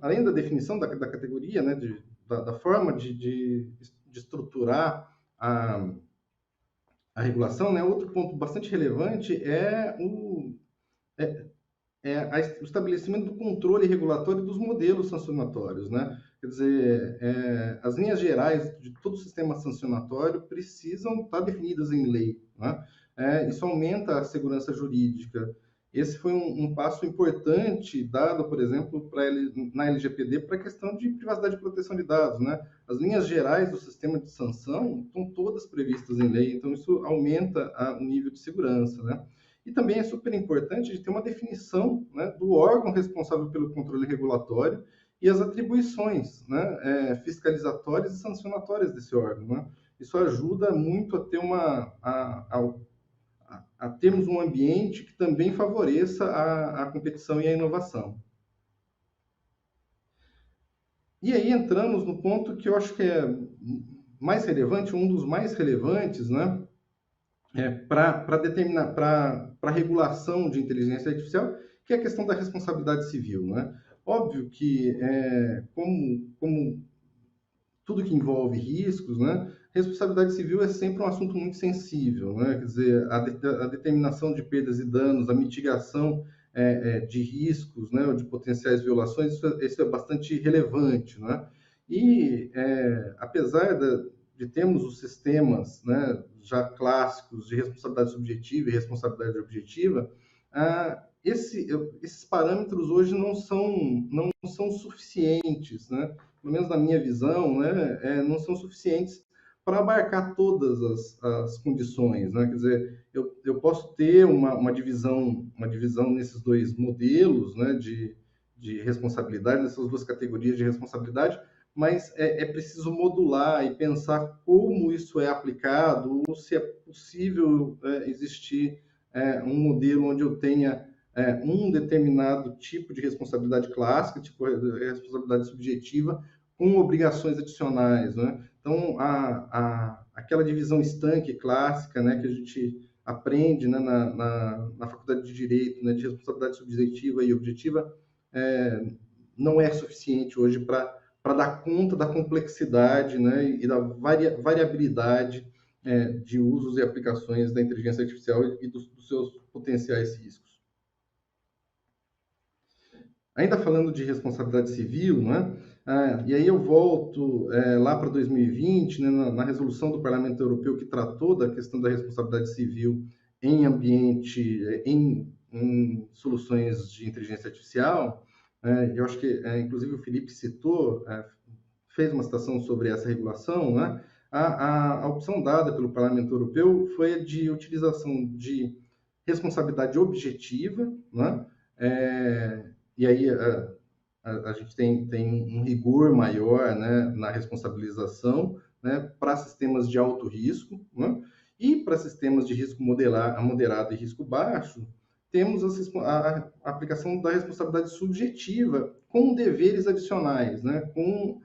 Além da definição da categoria, né, da forma de estruturar a regulação, né, outro ponto bastante relevante é o estabelecimento do controle regulatório dos modelos sancionatórios, né? Quer dizer, as linhas gerais de todo o sistema sancionatório precisam estar definidas em lei, né? Isso aumenta a segurança jurídica. Esse foi um passo importante dado, por exemplo, na LGPD para a questão de privacidade e proteção de dados, né? As linhas gerais do sistema de sanção estão todas previstas em lei, então isso aumenta o nível de segurança, né? E também é super importante a gente ter uma definição, né, do órgão responsável pelo controle regulatório e as atribuições, né, fiscalizatórias e sancionatórias desse órgão, né? Isso ajuda muito a ter termos um ambiente que também favoreça a competição e a inovação. E aí entramos no ponto que eu acho que é mais relevante, um dos mais relevantes, né, para a regulação de inteligência artificial, que é a questão da responsabilidade civil, né? Óbvio que, como tudo que envolve riscos, né, responsabilidade civil é sempre um assunto muito sensível, né? Quer dizer, a determinação de perdas e danos, a mitigação de riscos, né, ou de potenciais violações, isso é bastante relevante, né? E apesar de termos os sistemas, né, já clássicos de responsabilidade subjetiva e responsabilidade objetiva, esses parâmetros hoje não são suficientes, né? Pelo menos na minha visão, né, não são suficientes para abarcar todas as condições, né? Quer dizer, eu posso ter uma divisão nesses dois modelos, né, de responsabilidade, nessas duas categorias de responsabilidade, mas é preciso modular e pensar como isso é aplicado, ou se é possível existir um modelo onde eu tenha um determinado tipo de responsabilidade clássica, tipo responsabilidade subjetiva, com obrigações adicionais, né? Então, aquela divisão estanque clássica, né, que a gente aprende, né, na faculdade de Direito, né, de responsabilidade subjetiva e objetiva, não é suficiente hoje para dar conta da complexidade, né, e da variabilidade de usos e aplicações da inteligência artificial e dos seus potenciais riscos. Ainda falando de responsabilidade civil, né? E aí eu volto lá para 2020, né, na resolução do Parlamento Europeu que tratou da questão da responsabilidade civil em ambiente, em soluções de inteligência artificial. Eu acho que, inclusive, o Felipe citou, fez uma citação sobre essa regulação, né? A opção dada pelo Parlamento Europeu foi a de utilização de responsabilidade objetiva, né? E aí a gente tem um rigor maior, né, na responsabilização, né, para sistemas de alto risco, né? E para sistemas de risco moderado e risco baixo, temos a aplicação da responsabilidade subjetiva com deveres adicionais, né, com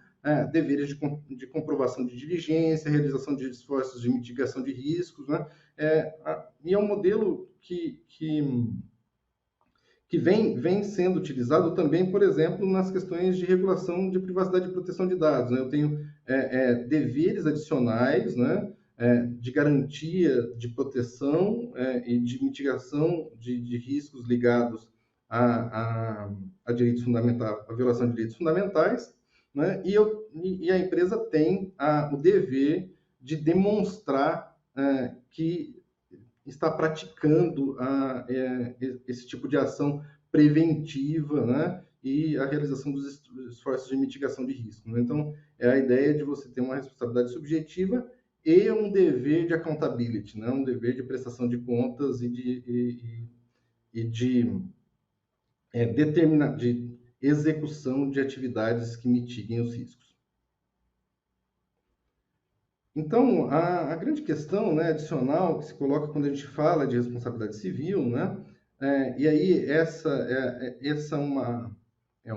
deveres de comprovação de diligência, realização de esforços de mitigação de riscos, né? E é um modelo que vem sendo utilizado também, por exemplo, nas questões de regulação de privacidade e proteção de dados, né? Eu tenho deveres adicionais, né, de garantia de proteção e de mitigação de riscos ligados a direitos fundamentais, a violação de direitos fundamentais, né? E a empresa tem o dever de demonstrar que está praticando esse tipo de ação preventiva, né? E a realização dos esforços de mitigação de risco, né? Então, é a ideia de você ter uma responsabilidade subjetiva e um dever de accountability, né? Um dever de prestação de contas e de execução de atividades que mitiguem os riscos. Então, a grande questão, né, adicional que se coloca quando a gente fala de responsabilidade civil, né, e aí essa é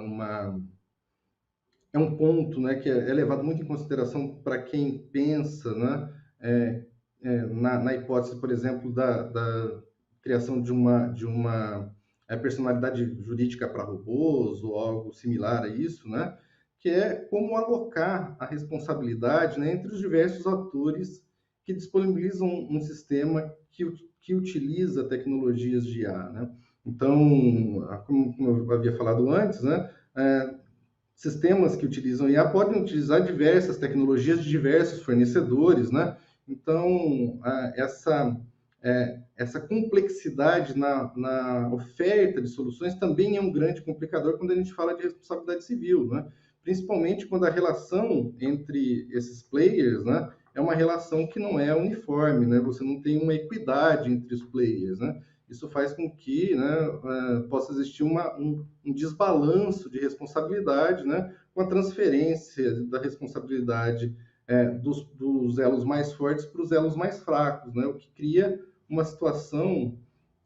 um ponto, né, que é levado muito em consideração para quem pensa, né, na hipótese, por exemplo, da criação de uma personalidade jurídica para robôs ou algo similar a isso, né, que é como alocar a responsabilidade, né, entre os diversos atores que disponibilizam um sistema que utiliza tecnologias de IA, né? Então, como eu havia falado antes, né, sistemas que utilizam IA podem utilizar diversas tecnologias de diversos fornecedores, né? Então, essa complexidade na oferta de soluções também é um grande complicador quando a gente fala de responsabilidade civil, né? Principalmente quando a relação entre esses players, né, é uma relação que não é uniforme, né? Você não tem uma equidade entre os players, né? Isso faz com que, né, possa existir um desbalanço de responsabilidade, né, com a transferência da responsabilidade dos elos mais fortes para os elos mais fracos, né? O que cria uma situação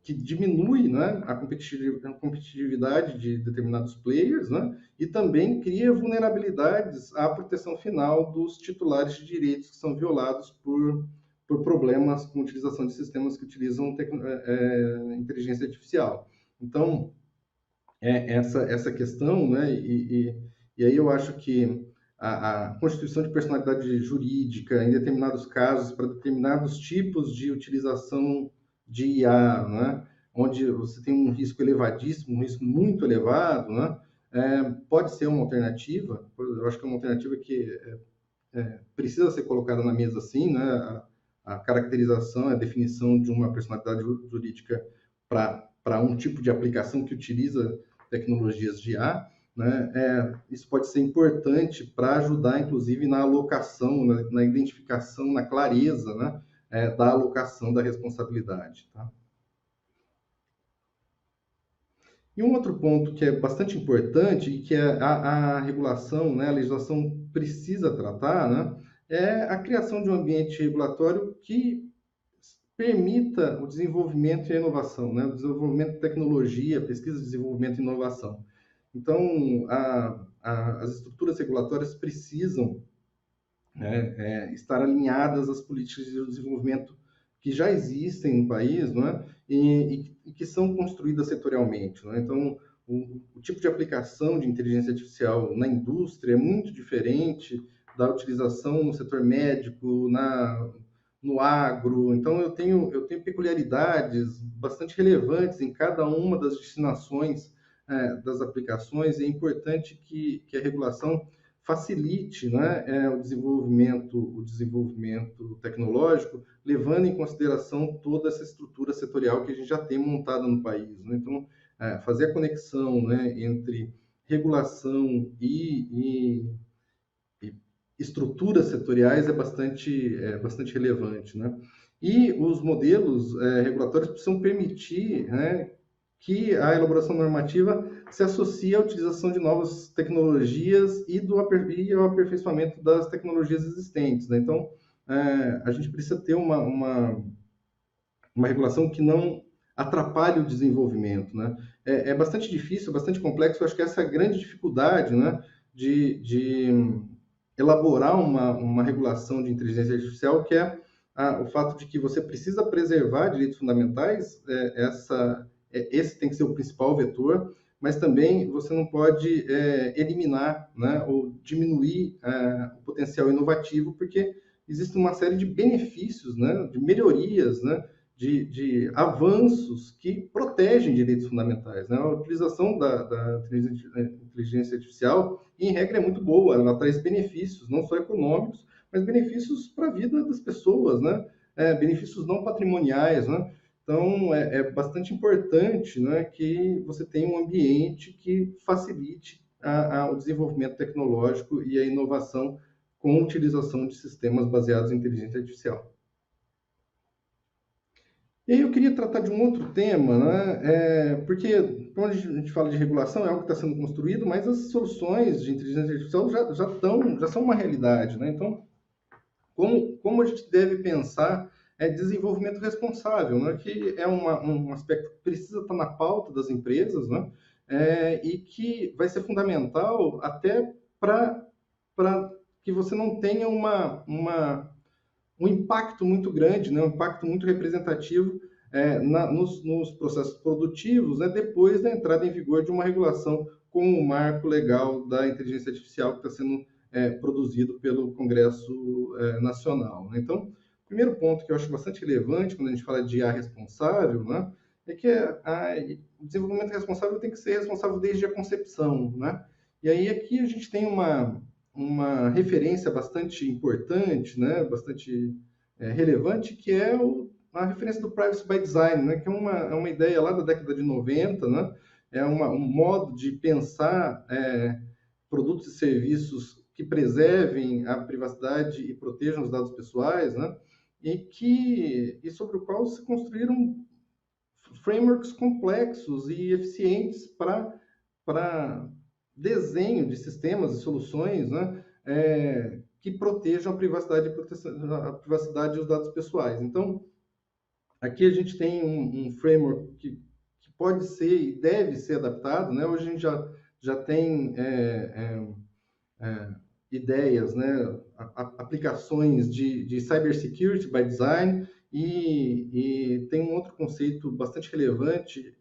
que diminui, né, a competitividade de determinados players, né, e também cria vulnerabilidades à proteção final dos titulares de direitos que são violados por problemas com utilização de sistemas que utilizam inteligência artificial. Então, essa questão, né, e aí eu acho que a constituição de personalidade jurídica, em determinados casos, para determinados tipos de utilização de IA, né, onde você tem um risco elevadíssimo, um risco muito elevado, né? Pode ser uma alternativa. Eu acho que é uma alternativa que precisa ser colocada na mesa, sim, né? A caracterização, a definição de uma personalidade jurídica para um tipo de aplicação que utiliza tecnologias de IA, né? Isso pode ser importante para ajudar, inclusive, na alocação, na identificação, na clareza, né? Da alocação da responsabilidade, tá? E um outro ponto que é bastante importante e que a regulação, né, a legislação precisa tratar, né, é a criação de um ambiente regulatório que permita o desenvolvimento e a inovação, né, o desenvolvimento de tecnologia, pesquisa, desenvolvimento e inovação. Então, as estruturas regulatórias precisam, né, estar alinhadas às políticas de desenvolvimento que já existem no país, né, e que são construídas setorialmente, né? Então, o tipo de aplicação de inteligência artificial na indústria é muito diferente da utilização no setor médico, no agro. Então, eu tenho peculiaridades bastante relevantes em cada uma das destinações das aplicações, e é importante que a regulação facilite, né, o desenvolvimento tecnológico, levando em consideração toda essa estrutura setorial que a gente já tem montada no país, né? Então, fazer a conexão, né, entre regulação e estruturas setoriais é bastante relevante, né? E os modelos regulatórios precisam permitir, né, que a elaboração normativa se associe à utilização de novas tecnologias e ao aperfeiçoamento das tecnologias existentes, né? Então, a gente precisa ter uma regulação que não atrapalhe o desenvolvimento, né? É bastante difícil, bastante complexo. Eu acho que essa é a grande dificuldade, né, de elaborar uma regulação de inteligência artificial, que é o fato de que você precisa preservar direitos fundamentais, esse tem que ser o principal vetor, mas também você não pode eliminar, né, ou diminuir o potencial inovativo, porque existe uma série de benefícios, né, de melhorias, né, de avanços que protegem direitos fundamentais, né? A utilização da inteligência artificial, em regra, é muito boa. Ela traz benefícios, não só econômicos, mas benefícios para a vida das pessoas, né? Benefícios não patrimoniais, né? Então, é bastante importante, né, que você tenha um ambiente que facilite o desenvolvimento tecnológico e a inovação com a utilização de sistemas baseados em inteligência artificial. E aí eu queria tratar de um outro tema, né? Porque quando a gente fala de regulação, é algo que está sendo construído, mas as soluções de inteligência artificial já são uma realidade, né? Então, como a gente deve pensar desenvolvimento responsável, né? Que é um aspecto que precisa estar na pauta das empresas, né? E que vai ser fundamental até para que você não tenha um impacto muito grande, né, um impacto muito representativo nos processos produtivos, né, depois da entrada em vigor de uma regulação com o marco legal da inteligência artificial que está sendo produzido pelo Congresso Nacional, né? Então, o primeiro ponto que eu acho bastante relevante quando a gente fala de IA responsável, né, é que o desenvolvimento responsável tem que ser responsável desde a concepção, né? E aí aqui a gente tem uma referência bastante importante, né, bastante relevante, que é a referência do Privacy by Design, né, que é uma ideia lá da década de 90, né, um modo de pensar produtos e serviços que preservem a privacidade e protejam os dados pessoais, né, e sobre o qual se construíram frameworks complexos e eficientes para desenho de sistemas e soluções, né, que protejam a privacidade e os dados pessoais. Então, aqui a gente tem um framework que pode ser e deve ser adaptado, né? Hoje a gente já tem ideias, né, aplicações de cybersecurity by design, e tem um outro conceito bastante relevante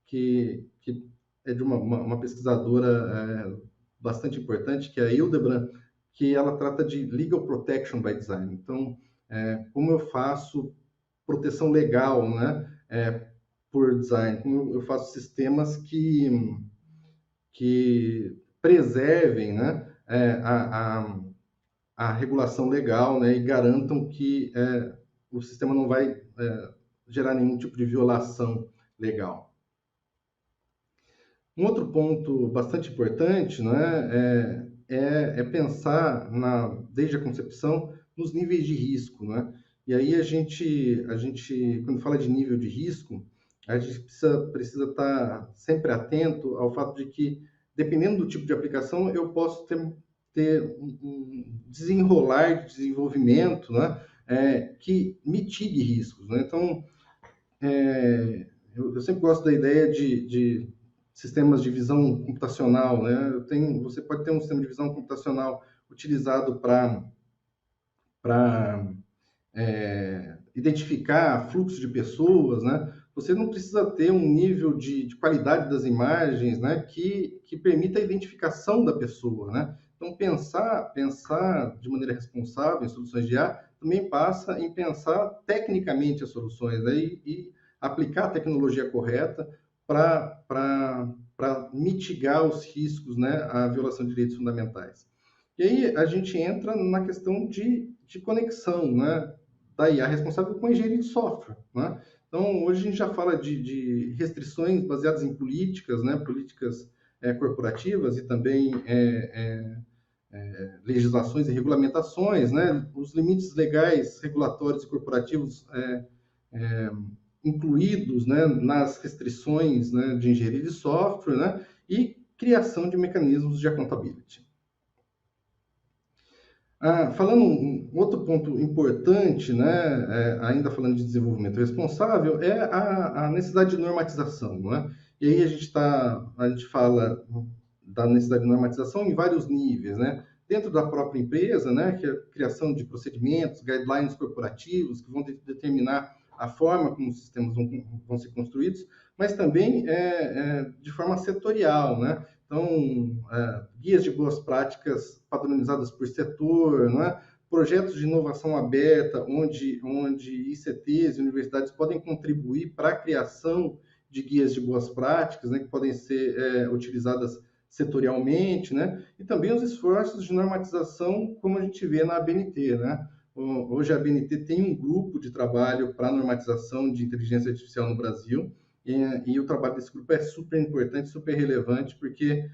que é de uma pesquisadora bastante importante, que é a Hildebrand, que ela trata de legal protection by design. Então, como eu faço proteção legal, né, por design, como eu faço sistemas que preservem, né, a regulação legal, né, e garantam que o sistema não vai gerar nenhum tipo de violação legal. Um outro ponto bastante importante, né, é pensar desde a concepção nos níveis de risco, né? E aí a gente quando fala de nível de risco, a gente precisa estar sempre atento ao fato de que, dependendo do tipo de aplicação, eu posso ter um desenrolar de desenvolvimento, né, que mitigue riscos, né? Então, eu sempre gosto da ideia de sistemas de visão computacional, né? Você pode ter um sistema de visão computacional utilizado para identificar fluxo de pessoas, né? Você não precisa ter um nível de qualidade das imagens, né, que permita a identificação da pessoa, né? Então, pensar de maneira responsável em soluções de IA também passa em pensar tecnicamente as soluções, né, e aplicar a tecnologia correta para mitigar os riscos, né, à violação de direitos fundamentais. E aí a gente entra na questão de conexão, né, da IA responsável com a engenharia de software, né? Então, hoje a gente já fala de restrições baseadas em políticas, né, políticas corporativas e também legislações e regulamentações, né, os limites legais, regulatórios e corporativos incluídos, né, nas restrições, né, de engenharia de software, né, e criação de mecanismos de accountability. Falando um outro ponto importante, né, ainda falando de desenvolvimento responsável, é a necessidade de normatização, né? E aí a gente fala da necessidade de normatização em vários níveis, né? Dentro da própria empresa, né, que é a criação de procedimentos, guidelines corporativos que vão determinar a forma como os sistemas vão ser construídos, mas também de forma setorial, né? Então, guias de boas práticas padronizadas por setor, né? Projetos de inovação aberta, onde ICTs e universidades podem contribuir para a criação de guias de boas práticas, né? Que podem ser utilizadas setorialmente, né? E também os esforços de normatização, como a gente vê na ABNT, né? Hoje a ABNT tem um grupo de trabalho para normatização de inteligência artificial no Brasil, e o trabalho desse grupo é super importante, super relevante, porque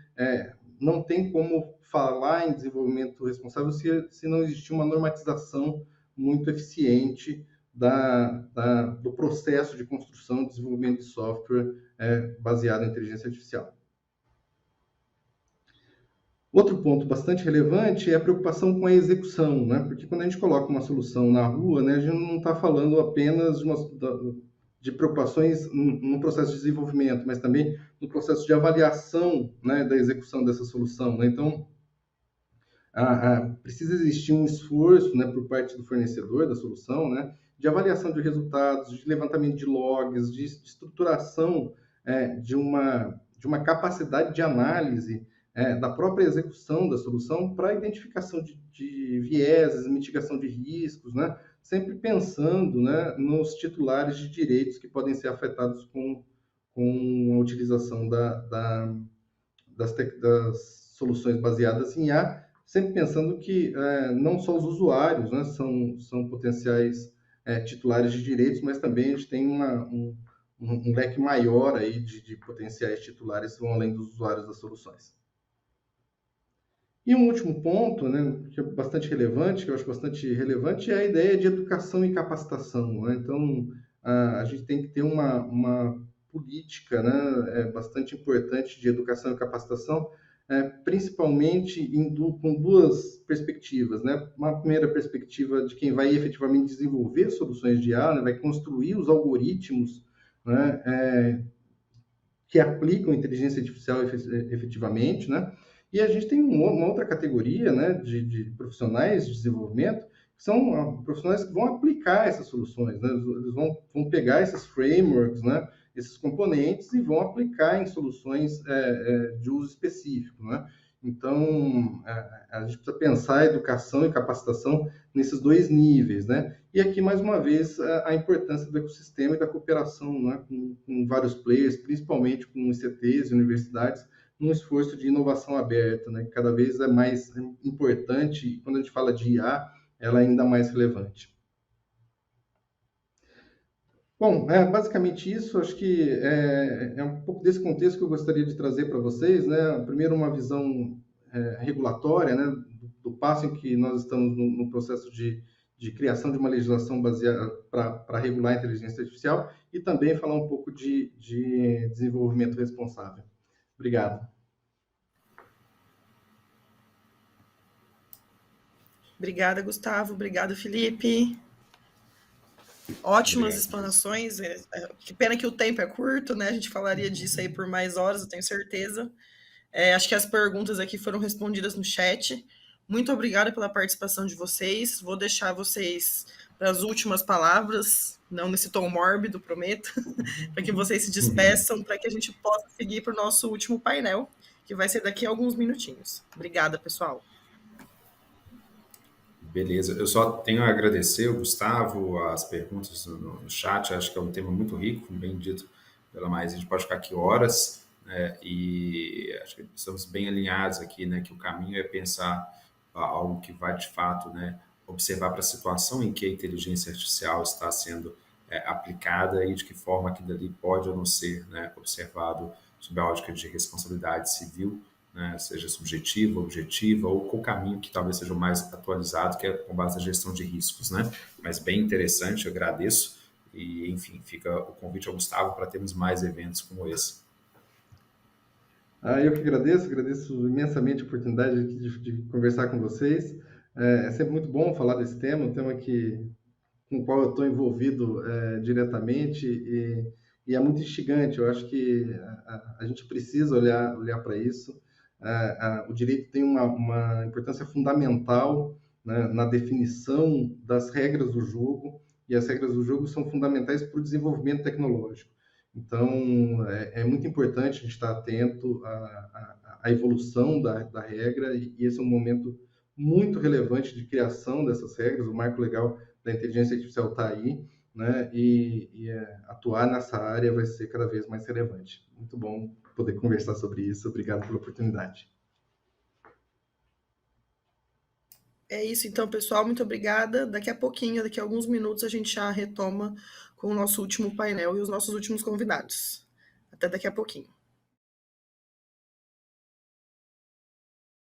não tem como falar em desenvolvimento responsável se não existir uma normatização muito eficiente do processo de construção e desenvolvimento de software baseado em inteligência artificial. Outro ponto bastante relevante é a preocupação com a execução, né? Porque quando a gente coloca uma solução na rua, né, a gente não está falando apenas de preocupações no processo de desenvolvimento, mas também no processo de avaliação, né, da execução dessa solução, né? Então, precisa existir um esforço, né, por parte do fornecedor da solução, né, de avaliação de resultados, de levantamento de logs, de estruturação de uma capacidade de análise da própria execução da solução para identificação de vieses, mitigação de riscos, né? Sempre pensando, né, nos titulares de direitos que podem ser afetados com a utilização das soluções baseadas em IA, sempre pensando que não só os usuários, né, são potenciais titulares de direitos, mas também a gente tem um leque maior aí de potenciais titulares que vão além dos usuários das soluções. E um último ponto, né, que é bastante relevante, que eu acho bastante relevante, é a ideia de educação e capacitação, né? Então, a gente tem que ter uma política, né, bastante importante de educação e capacitação, principalmente com duas perspectivas, né? Uma primeira perspectiva de quem vai efetivamente desenvolver soluções de IA, né, vai construir os algoritmos, né, que aplicam inteligência artificial efetivamente, né? E a gente tem uma outra categoria, né, de profissionais de desenvolvimento, que são profissionais que vão aplicar essas soluções, né? Eles vão pegar esses frameworks, né, esses componentes, e vão aplicar em soluções de uso específico, né? Então, a gente precisa pensar a educação e capacitação nesses dois níveis, né? E aqui, mais uma vez, a importância do ecossistema e da cooperação, né? Com vários players, principalmente com ICTs e universidades, num esforço de inovação aberta, né? Que cada vez é mais importante, e quando a gente fala de IA, ela é ainda mais relevante. Bom, basicamente isso, acho que é um pouco desse contexto que eu gostaria de trazer para vocês, né? Primeiro, uma visão regulatória, né? Do passo em que nós estamos no processo de criação de uma legislação baseada para regular a inteligência artificial e também falar um pouco de desenvolvimento responsável. Obrigado. Obrigada, Gustavo. Obrigada, Felipe. Ótimas Obrigado. explanações. Que pena que o tempo é curto, né? A gente falaria disso aí por mais horas, eu tenho certeza. Acho que as perguntas aqui foram respondidas no chat. Muito obrigada pela participação de vocês. Vou deixar vocês para as últimas palavras, não nesse tom mórbido, prometo, para que vocês se despeçam, para que a gente possa seguir para o nosso último painel, que vai ser daqui a alguns minutinhos. Obrigada, pessoal. Beleza, eu só tenho a agradecer o Gustavo, as perguntas no chat, acho que é um tema muito rico, como bem dito pela Maísa, a gente pode ficar aqui horas, né, e acho que estamos bem alinhados aqui, né, que o caminho é pensar algo que vai, de fato, né, observar para a situação em que a inteligência artificial está sendo aplicada e de que forma aquilo ali pode ou não ser, né, observado sob a ótica de responsabilidade civil, né, seja subjetiva, objetiva, ou qual caminho que talvez seja o mais atualizado, que é com base na gestão de riscos, né? Mas bem interessante, eu agradeço. E, enfim, fica o convite ao Gustavo para termos mais eventos como esse. Eu que agradeço imensamente a oportunidade aqui de conversar com vocês. É sempre muito bom falar desse tema, um tema com o qual eu estou envolvido diretamente e é muito instigante. Eu acho que a gente precisa olhar para isso. O direito tem uma importância fundamental, né, na definição das regras do jogo, e as regras do jogo são fundamentais para o desenvolvimento tecnológico. Então, é muito importante a gente estar atento à evolução da regra, e esse é um momento muito relevante de criação dessas regras. O marco legal da inteligência artificial está aí, né? Atuar nessa área vai ser cada vez mais relevante. Muito bom poder conversar sobre isso. Obrigado pela oportunidade. É isso, então, pessoal. Muito obrigada. Daqui a pouquinho, daqui a alguns minutos, a gente já retoma com o nosso último painel e os nossos últimos convidados. Até daqui a pouquinho.